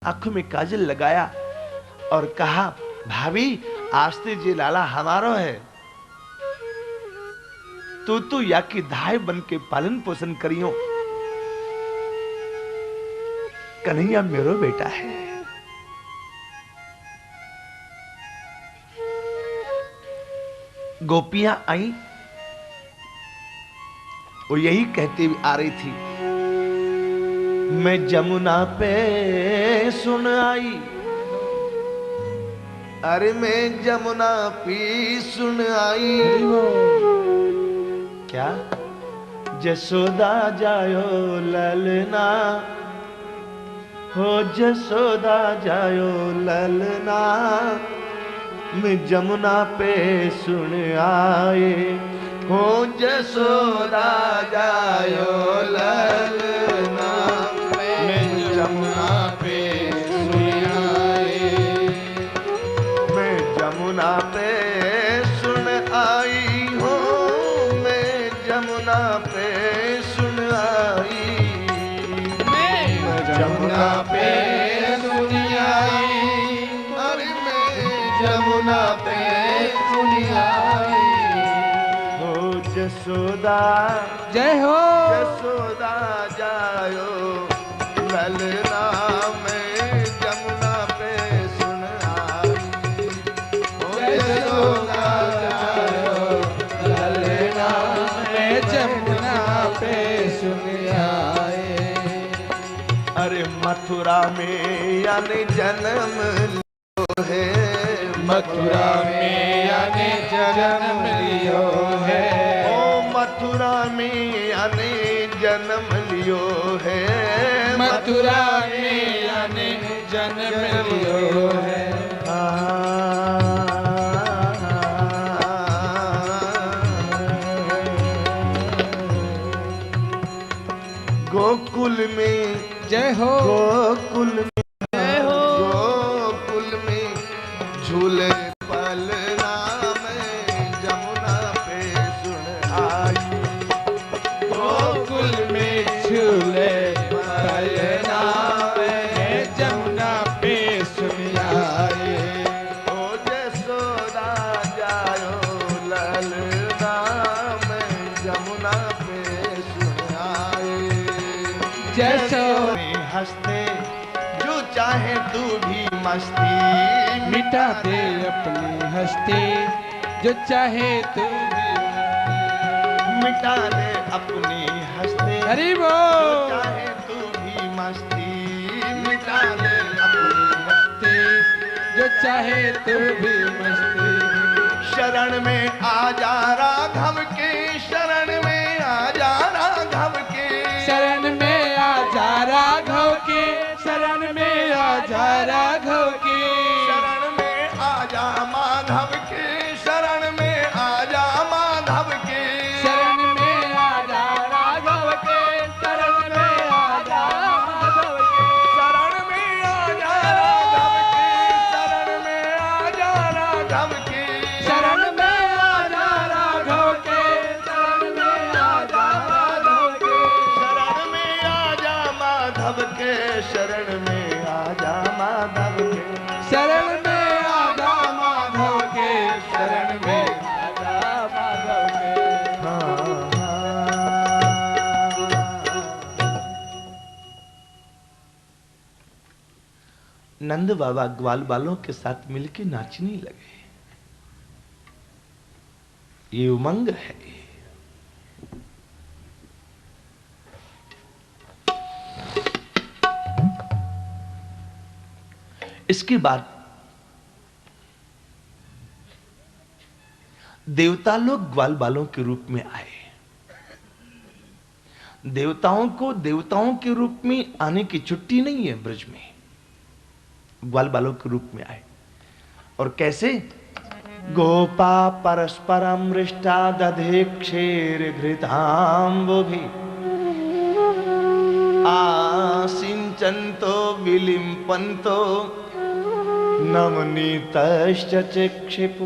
आंखों में काजल लगाया और कहा, भाभी आस्ते जी लाला हमारो है, तू या की धाय बन के पालन पोषण करियो, कन्हैया मेरो बेटा है। गोपियां आई, वो यही कहती हुई आ रही थी, मैं जमुना पे सुन आई, अरे मैं जमुना पी सुन आई, क्या जसोदा जायो ललना, हो जसोदा जायो ललना, मैं जमुना पे सुन आए, हो जसोदा जायो ललना, मैं जमुना पे सुन आए, मैं जमुना पे सुन आई, हो मैं जमुना पे सुन आई, मैं जमुना पे सुन आई, अरे मैं जमुना पे सुन आई, जसोदा जय हो, जसोदा जायो ललना, मैं जमुना पे सुन आई, जसोदा जायो ललना, मैं जमुना पे सुन आए। अरे मथुरा में यानी जन्म लियो है, मथुरा में यानी जन्म लियो है, मथुरा में यानी जन्म लियो है, मथुरा में यानी जन्म लियो है। गोकुल में जय हो, गोकुल में जय हो, गोकुल में झूले पलना, मैं जमुना पे सुन आई, गोकुल में झूले पलना, मैं जमुना पे सुन आए, ओ जसोदा जायो ललना, मैं जमुना पे सुन आई, जसो हंसते जो चाहे तू भी मस्ती, मिटा दे अपनी हस्ती, जो चाहे तू भी मिटा दे अपनी हंसते, हरि जो बोल, चाहे तू भी मस्ती, मिटा दे अपनी हंसते, जो चाहे तू भी मस्ती, शरण में आ जा राघव के, शरण में आ जा राघव के, शरण में आ जा राघव के, शरण में आ जा राघव के, शरण में आ जा माधव के, शरण में आ जा माधव के, शरण में आ जा राघव के, शरण में आ जा राघव के, शरण में आ जा राघव के, शरण में आ जा राघव के, शरण में आ जा राघव के, शरण में आ जा राघव के, शरण में आ जा माधव के, शरण में आ जा माधव के, शरण में आ जा माधव के, शरण में आ जा माधव के। नंद बाबा ग्वाल बालों के साथ मिलकर नाचने लगे। ये उमंग है। इसके बाद देवता लोग ग्वाल बालों के रूप में आए। देवताओं को देवताओं के रूप में आने की छुट्टी नहीं है ब्रज में। ग्वाल बालों के रूप में आए। और कैसे? गोपा परस्परम मृष्टा दधे क्षीर घृताम्बुभि आसिंचन्तो विलिम्पन्तो नवनीतश्च चिक्षिपु।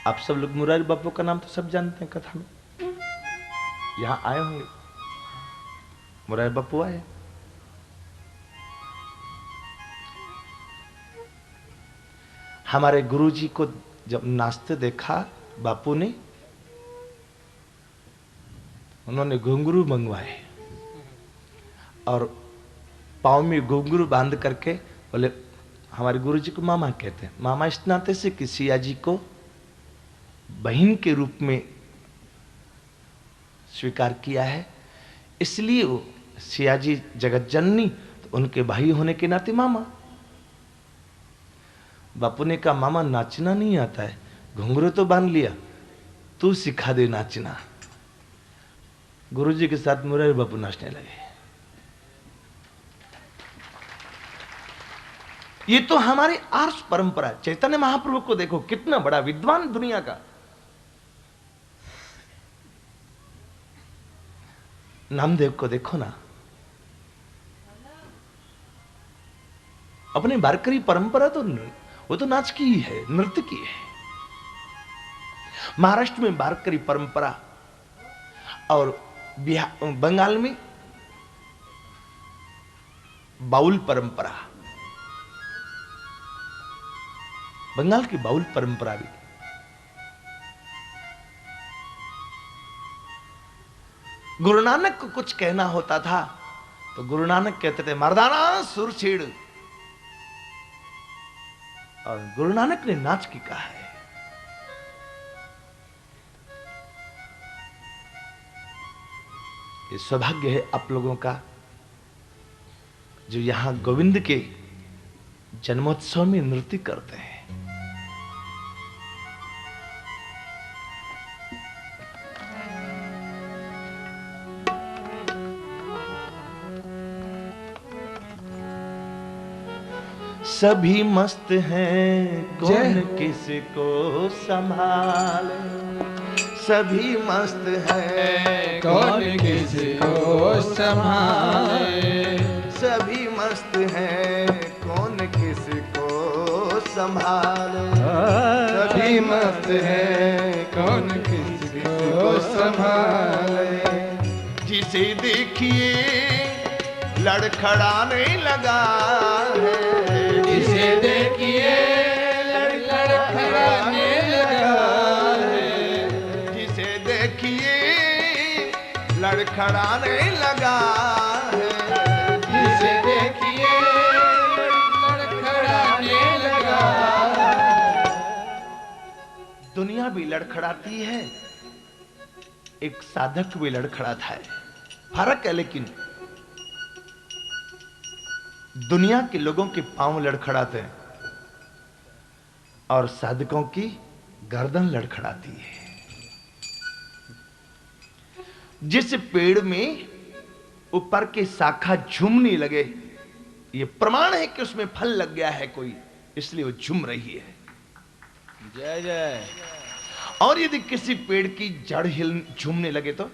आप सब लोग मुरारी बापू का नाम तो सब जानते हैं कथा में। यहां आए होंगे, मुरारी बापू आए। हमारे गुरुजी को जब नाचते देखा बापू ने, उन्होंने घुंघरू मंगवाए और पाँव में घुंघरू बांध करके बोले, हमारे गुरुजी को मामा कहते हैं, मामा इस नाते से कि सिया जी को बहन के रूप में स्वीकार किया है, इसलिए वो सिया जी जगत जननी, तो उनके भाई होने के नाते मामा। बापू ने कहा, मामा नाचना नहीं आता है, घुंघरू तो बांध लिया, तू सिखा दे नाचना। गुरुजी के साथ मुरारी बापू नाचने लगे। ये तो हमारी आर्ष परंपरा है। चैतन्य महाप्रभु को देखो, कितना बड़ा विद्वान दुनिया का। नामदेव को देखो ना, अपनी वारकरी परंपरा तो वो तो नाच की ही है, नृत्य की है। महाराष्ट्र में वारकरी परंपरा और बंगाल में बाउल परंपरा, बंगाल की बाउल परंपरा भी। गुरु नानक को कुछ कहना होता था तो गुरु नानक कहते थे, मर्दाना सुर छेड़, और गुरु नानक ने नाच की कहा है। ये सौभाग्य है आप लोगों का जो यहां गोविंद के जन्मोत्सव में नृत्य करते हैं। सभी मस्त हैं, कौन किसको संभाले, सभी मस्त हैं, कौन किसको संभाले, सभी मस्त हैं, कौन किसको संभाले, सभी मस्त हैं, कौन किसको संभाले। जिसे देखिए लड़खड़ाने लगा है, जिसे देखिए लड़खड़ाने लगा है, जिसे देखिए लड़खड़ाने लगा है, जिसे देखिए लड़खड़ाने लगा। दुनिया भी लड़खड़ाती है, एक साधक भी लड़खड़ाता है। फर्क है, लेकिन दुनिया के लोगों के पांव लड़खड़ाते हैं और साधकों की गर्दन लड़खड़ाती है। जिस पेड़ में ऊपर की शाखा झूमने लगे, ये प्रमाण है कि उसमें फल लग गया है कोई, इसलिए वो झूम रही है। जय जय। और यदि किसी पेड़ की जड़ हिल झूमने लगे तो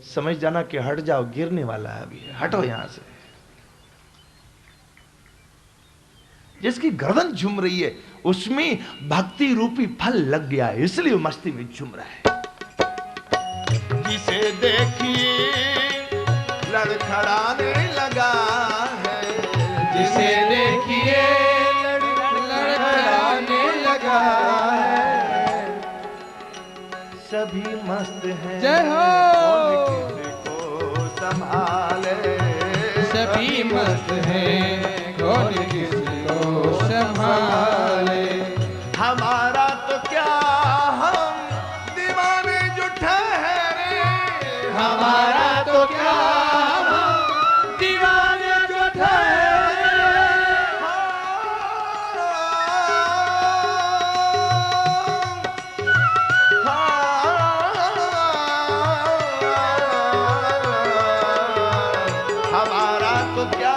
समझ जाना कि हट जाओ, गिरने वाला है, अभी हटो यहां से। जिसकी गर्दन झूम रही है उसमें भक्ति रूपी फल लग गया है, इसलिए वो मस्ती में झूम रहा है। जिसे देखिए लड़खड़ाने लगा है, जिसे देखिए लड़खड़ाने लगा है। सभी मस्त हैं, जय हो। कौन किसको संभाले, सभी मस्त हैं, कौन किसको संभाले। हमारा तो क्या, हम दीवाने जो ठहरे, हमारा तो क्या, हम दीवाने जो ठहरे। हमारा तो क्या,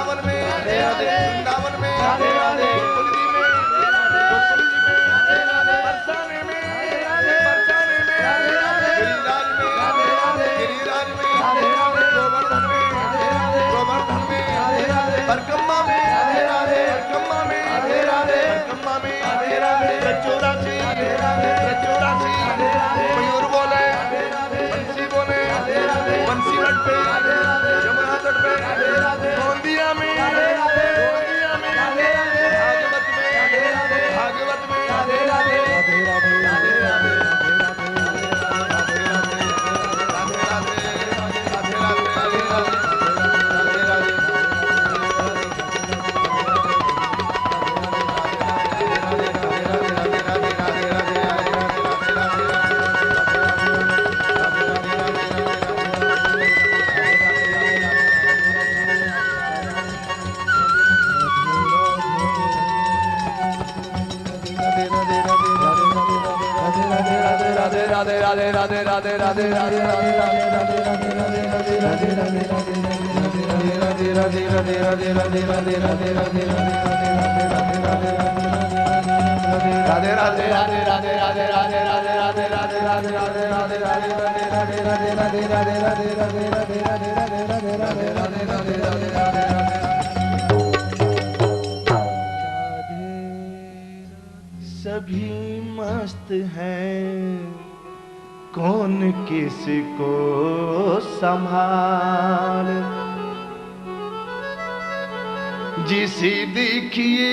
वृंदावन में, राधे राधे, वृंदावन में, राधे राधे, गोकुल जी में, गोकुल जी में, राधे राधे, बरसाने में, राधे, बरसाने में, राधे राधे, गिरिराज में, राधे राधे, गिरिराज में, राधे राधे, गोवर्धन में, राधे राधे, गोवर्धन में, राधे राधे, बरकम्मा में, राधे राधे, बरकम्मा में, राधे राधे, बरकम्मा में, राधे राधे, रचोरासी, राधे राधे, रचोरासी, राधे राधे, मयूर बोले, राधे राधे, बंसी बोले, राधे राधे, बंसी लट पे, राधे राधे, यमुना तट पे, राधे राधे, गोंदिया में, राधे राधे, गोंदिया में, राधे राधे, भागवत में, राधे राधे, भागवत में, राधे राधे, राधे राधे, राधे राधे, सभी मस्त हैं, कौन किसको संभाल, जिसे देखिए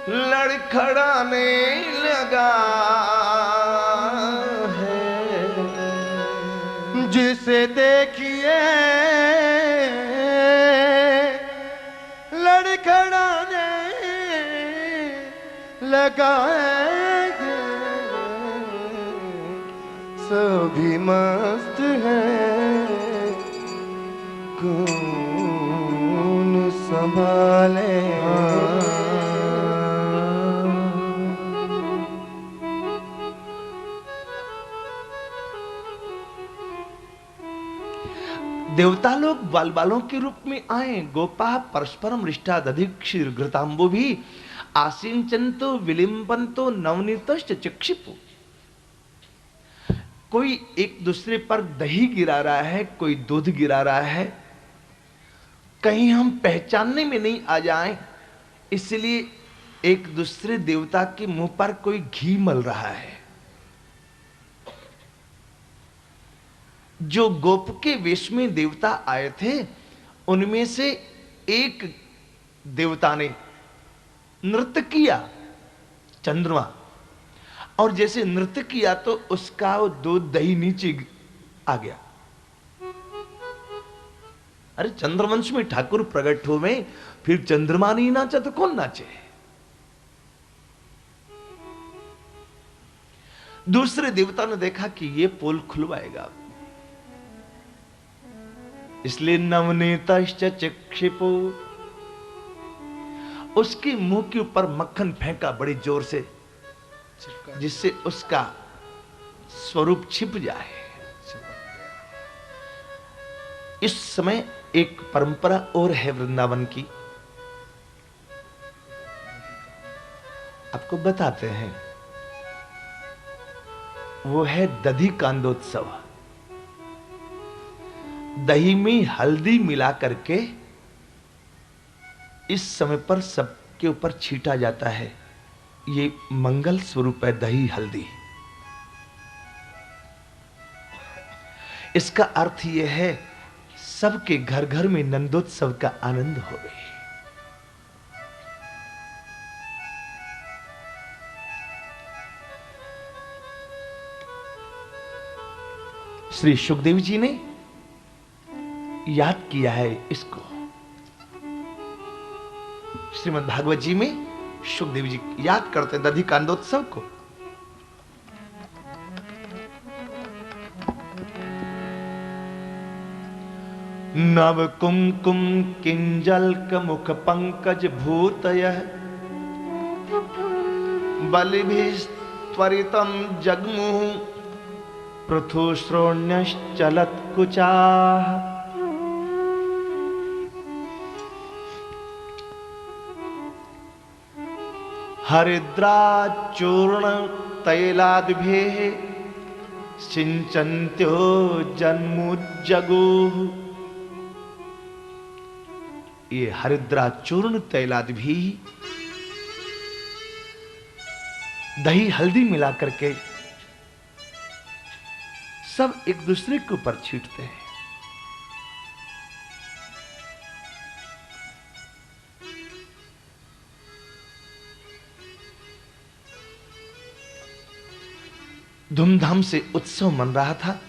लड़खड़ाने लगा है, जिसे देखिए लड़खड़ाने लगा है, सभी मस्त हैं, कौन संभाले। देवता लोग बाल बालों के रूप में आए। गोपा परस्परम रिष्टा दधिक्षीर घृतांबो भी आसिंचंतो विलिंपंतो नवनीतश्च चिक्षिपु। कोई एक दूसरे पर दही गिरा रहा है, कोई दूध गिरा रहा है, कहीं हम पहचानने में नहीं आ जाएं, इसलिए एक दूसरे देवता के मुंह पर कोई घी मल रहा है। जो गोप के वेश में देवता आए थे, उनमें से एक देवता ने नृत्य किया, चंद्रमा, और जैसे नृत्य किया तो उसका वो दूध दही नीचे आ गया। अरे चंद्रवंश में ठाकुर प्रकट हो में फिर चंद्रमा नहीं नाचा तो कौन नाचे। दूसरे देवता ने देखा कि ये पोल खुलवाएगा, इसलिए नवनीतश्च चिक्षिपो, उसके मुंह के ऊपर मक्खन फेंका बड़ी जोर से, जिससे उसका स्वरूप छिप जाए। इस समय एक परंपरा और है वृंदावन की, आपको बताते हैं। वो है दधी कांदोत्सव। दही में हल्दी मिला करके इस समय पर सबके ऊपर छीटा जाता है। ये मंगल स्वरूप है दही हल्दी। इसका अर्थ यह है सबके घर घर में नंदोत्सव का आनंद होवे। श्री सुखदेव जी ने याद किया है इसको। श्रीमद् भागवत जी में सुखदेव जी याद करते दधी कांदोत्सव को। नव कुमकुम किंजल्क मुख पंकज भूतयः बलिभिस्त्वरितं जग्मुः पृथु श्रोण्यश्चलत् कुचाः हरिद्राचूर्ण तैलादिभ्यः सिंचन्त्यो जन्मुज्जगुः। ये हरिद्राचूर्ण तैलादिभि दही हल्दी मिला करके सब एक दूसरे के ऊपर छींटते हैं। धूमधाम से उत्सव मन रहा था।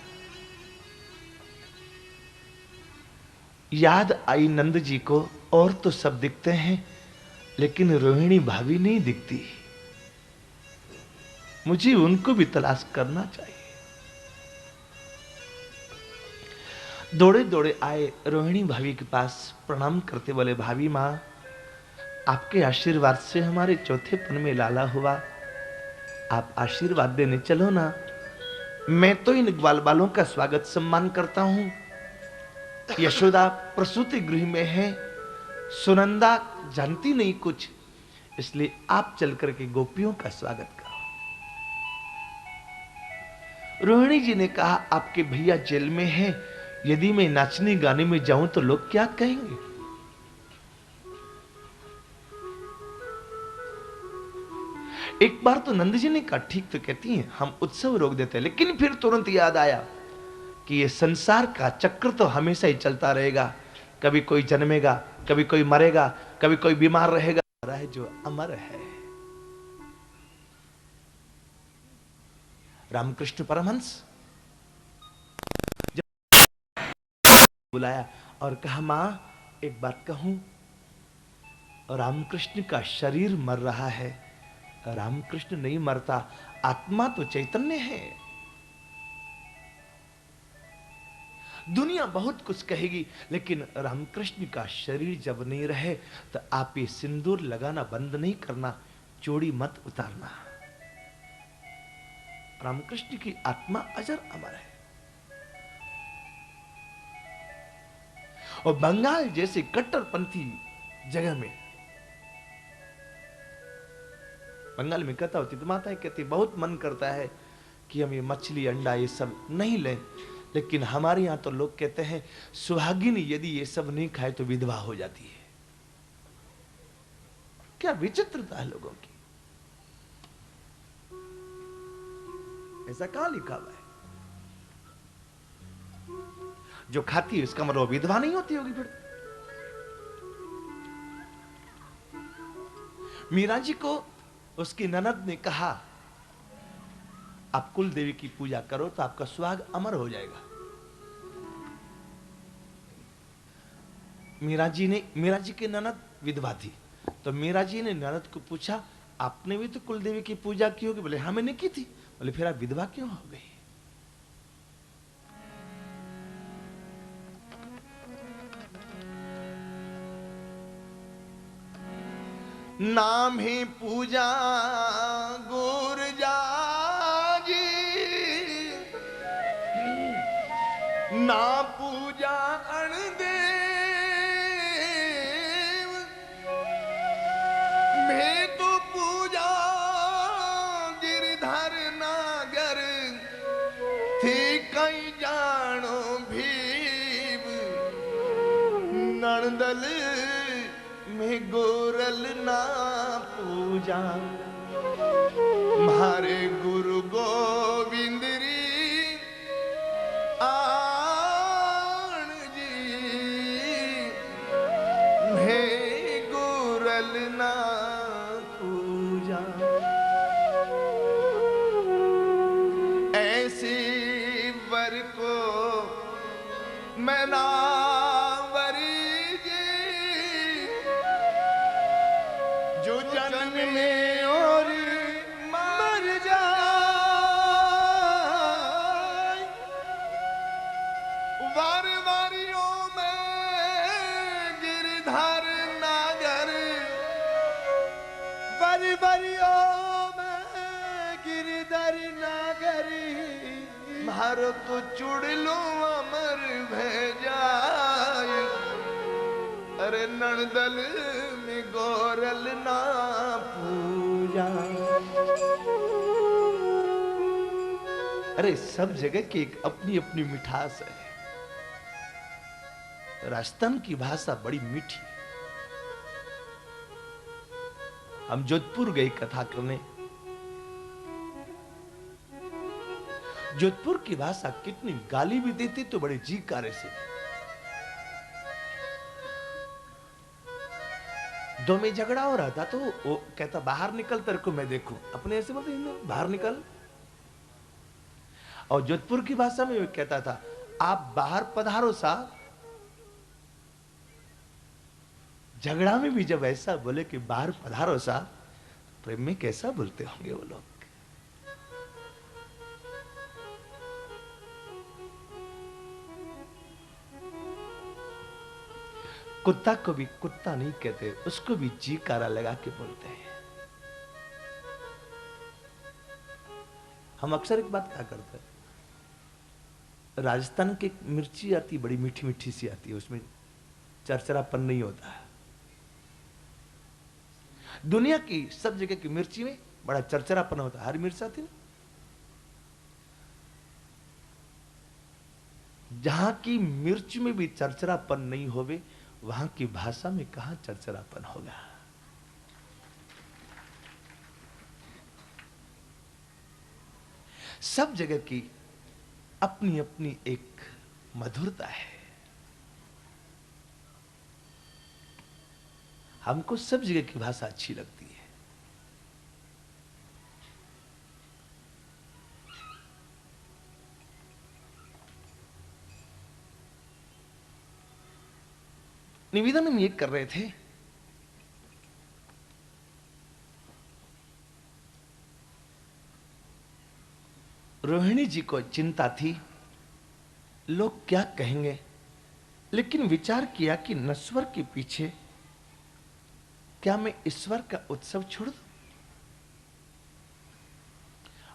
याद आई नंद जी को, और तो सब दिखते हैं लेकिन रोहिणी भाभी नहीं दिखती। मुझे उनको भी तलाश करना चाहिए। दौड़े दौड़े आए रोहिणी भाभी के पास, प्रणाम करते बोले, भाभी मां, आपके आशीर्वाद से हमारे चौथेपन में लाला हुआ, आप आशीर्वाद देने चलो ना। मैं तो इन ग्वाल बालों का स्वागत सम्मान करता हूं। यशोदा प्रसूति गृह में है, सुनंदा जानती नहीं कुछ, इसलिए आप चल करके गोपियों का स्वागत करो। रोहिणी जी ने कहा, आपके भैया जेल में हैं, यदि मैं नाचने गाने में जाऊं तो लोग क्या कहेंगे। एक बार तो नंद जी ने कहा, ठीक तो कहती हैं, हम उत्सव रोक देते हैं। लेकिन फिर तुरंत याद आया कि ये संसार का चक्र तो हमेशा ही चलता रहेगा। कभी कोई जन्मेगा, कभी कोई मरेगा, कभी कोई बीमार रहेगा, रहे जो अमर है। रामकृष्ण परमहंस बुलाया और कहा, मां एक बात कहूं, रामकृष्ण का शरीर मर रहा है, रामकृष्ण नहीं मरता, आत्मा तो चैतन्य है। दुनिया बहुत कुछ कहेगी, लेकिन रामकृष्ण का शरीर जब नहीं रहे तो आप ये सिंदूर लगाना बंद नहीं करना, चूड़ी मत उतारना। रामकृष्ण की आत्मा अजर अमर है। और बंगाल जैसे कट्टरपंथी जगह में, बंगाल में कथा होती तो माताएं कहती, बहुत मन करता है कि हम ये मछली अंडा ये सब नहीं लें, लेकिन हमारे यहां तो लोग कहते हैं सुहागिनी यदि ये सब नहीं खाए तो विधवा हो जाती है। क्या विचित्रता है लोगों की। ऐसा कहां लिखा हुआ है? जो खाती है उसका मतलब विधवा नहीं होती होगी। फिर मीरा जी को उसकी ननद ने कहा, आप कुल देवी की पूजा करो तो आपका सुहाग अमर हो जाएगा। मीरा जी की ननद विधवा थी, तो मीरा जी ने ननद को पूछा, आपने भी तो कुल देवी की पूजा की होगी? बोले हाँ मैंने की थी। बोले फिर आप विधवा क्यों हो गई? नाम ही पूजा गुरजा जी, ना पूजा अणदेव, मैं तो पूजा गिरधर नागर, थी कई जानो भीव, नणदल में गोरल ना पूजा, मारे गुरु गोविंद री आण जी, मैं गोरल ना पूजा। ऐसी वर को मैं ना में और मर जाए, वार वारियों में गिरधर नागर, वार वारियों में गिरधर नागर, मारो तो चुड़ लो अमर भेजाए, अरे नणदल में गोरल ना पूजा। अरे सब जगह की एक अपनी अपनी मिठास है। राजस्थान की भाषा बड़ी मीठी है। हम जोधपुर गए कथा करने। जोधपुर की भाषा कितनी गाली भी देती तो बड़े जी कार्य से। दो में झगड़ा हो रहा था तो वो कहता बाहर निकल तेरे को मैं देखूं। अपने ऐसे बोलते हिंदी बाहर निकल। और जोधपुर की भाषा में वो कहता था आप बाहर पधारो साहब। झगड़ा में भी जब ऐसा बोले कि बाहर पधारो साहब, प्रेम में कैसा बोलते होंगे वो लोग। कुत्ता को भी कुत्ता नहीं कहते, उसको भी जी कारा लगा के बोलते हैं। हम अक्सर एक बात क्या करते हैं, राजस्थान की मिर्ची आती बड़ी मीठी मीठी सी आती है, उसमें चरचरापन नहीं होता है। दुनिया की सब जगह की मिर्ची में बड़ा चरचरापन होता है। हरी मिर्च आती ना, जहां की मिर्च में भी चरचरापन नहीं होवे, वहां की भाषा में कहां चरचरापन होगा। सब जगह की अपनी अपनी एक मधुरता है। हमको सब जगह की भाषा अच्छी लगती है। निवेदन हम ये कर रहे थे, रोहिणी जी को चिंता थी लोग क्या कहेंगे, लेकिन विचार किया कि नश्वर के पीछे क्या मैं ईश्वर का उत्सव छोड़ दूं।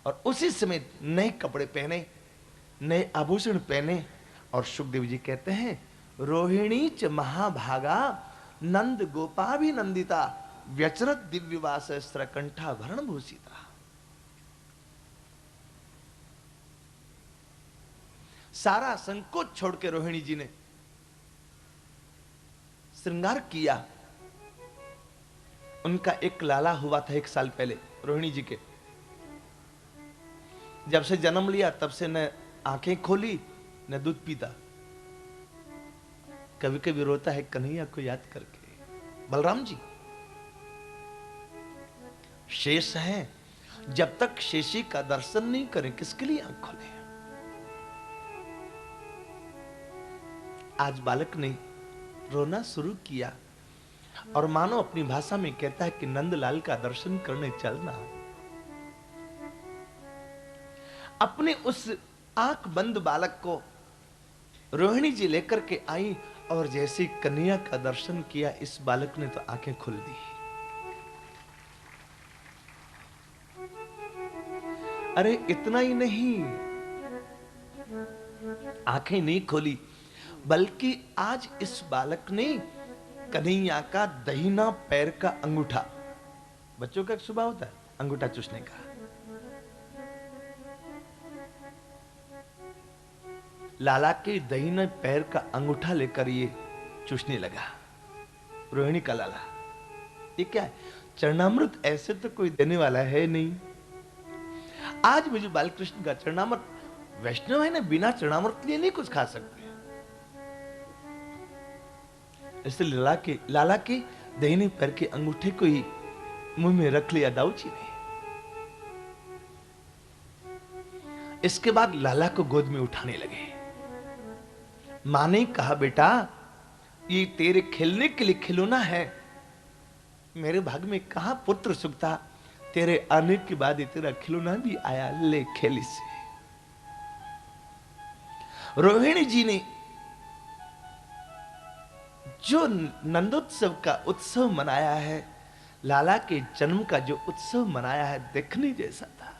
और उसी समय नए कपड़े पहने, नए आभूषण पहने, और सुखदेव जी कहते हैं रोहिणी च महाभागा नंद गोपाभिनंदिता व्यचरत दिव्यवास स्त्रकंठा भरण भूषिता। सारा संकोच छोड़ के रोहिणी जी ने श्रृंगार किया। उनका एक लाला हुआ था 1 साल पहले रोहिणी जी के। जब से जन्म लिया तब से न आंखें खोली न दूध पीता। कभी कभी रोता है कन्हैया को याद करके। बलराम जी शेष है, जब तक शेषी का दर्शन नहीं करें किसके लिए आंख खोले। आज बालक ने रोना शुरू किया और मानो अपनी भाषा में कहता है कि नंदलाल का दर्शन करने चलना। अपने उस आंख बंद बालक को रोहिणी जी लेकर के आई और जैसे कन्हैया का दर्शन किया, इस बालक ने तो आंखें खोल दी। अरे इतना ही नहीं, आंखें नहीं खोली बल्कि आज इस बालक ने कन्हैया का दहिना पैर का अंगूठा, बच्चों का एक स्वभाव होता है अंगूठा चूसने का, लाला के दहिने पैर का अंगूठा लेकर ये चूसने लगा। रोहिणी का लाला, ये क्या है? चरणामृत ऐसे तो कोई देने वाला है नहीं। आज मुझे बालकृष्ण का चरणामृत, वैष्णव है ना, बिना चरणामृत लिए नहीं कुछ खा सकते। इसलिए लाला के दहिने पैर के अंगूठे को ही मुंह में रख लिया दाऊजी ने। इसके बाद लाला को गोद में उठाने लगे। मां ने कहा बेटा ये तेरे खेलने के लिए खिलौना है, मेरे भाग में कहां पुत्र सुख था, तेरे आने के बाद ये तेरा खिलौना भी आया, ले खेल इसे। रोहिणी जी ने जो नंदोत्सव का उत्सव मनाया है, लाला के जन्म का जो उत्सव मनाया है, देखने जैसा था।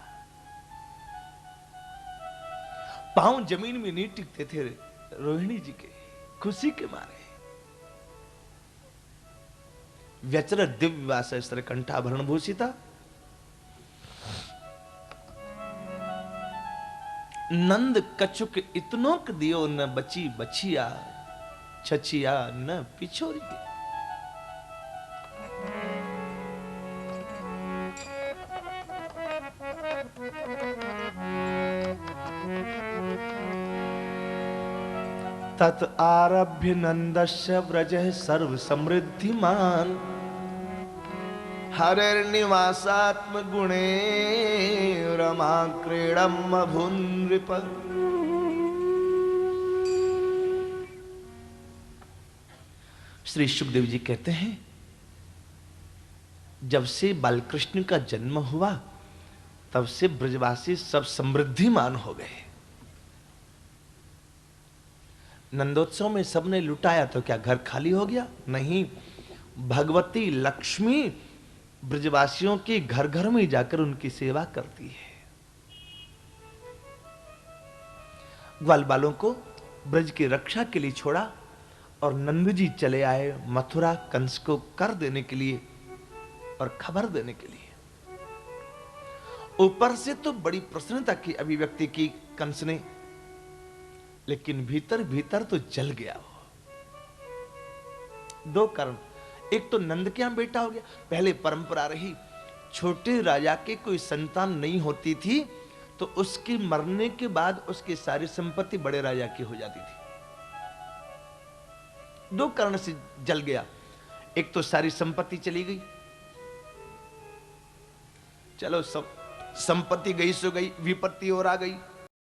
पांव जमीन में नहीं टिकते थे रोहिणी जी के खुशी के मारे। व्यचर दिव्य वास स्त्र कंठाभरण भूषिता। नंद कछुक इतनोक दियो न बची बछिया, छछिया न पिछोरी। तत आरभ्य नंदस्य व्रजः सर्व समृद्धिमान, हरिर्निवासात्म गुणे रमा क्रीडम अभुन नृप। श्री सुखदेव जी कहते हैं, जब से बालकृष्ण का जन्म हुआ तब से ब्रजवासी सब समृद्धिमान हो गए। नंदोत्सव में सबने लुटाया तो क्या घर खाली हो गया? नहीं, भगवती लक्ष्मी ब्रजवासियों के घर घर में जाकर उनकी सेवा करती है। ग्वाल बालों को ब्रज की रक्षा के लिए छोड़ा और नंद जी चले आए मथुरा कंस को कर देने के लिए और खबर देने के लिए। ऊपर से तो बड़ी प्रसन्नता की अभिव्यक्ति की कंस ने, लेकिन भीतर भीतर तो जल गया वो। दो कारण, एक तो नंद के यहां बेटा हो गया। पहले परंपरा रही, छोटे राजा के कोई संतान नहीं होती थी तो उसके मरने के बाद उसकी सारी संपत्ति बड़े राजा की हो जाती थी। दो कारण से जल गया, एक तो सारी संपत्ति चली गई, चलो सब संपत्ति गई सो गई, विपत्ति और आ गई।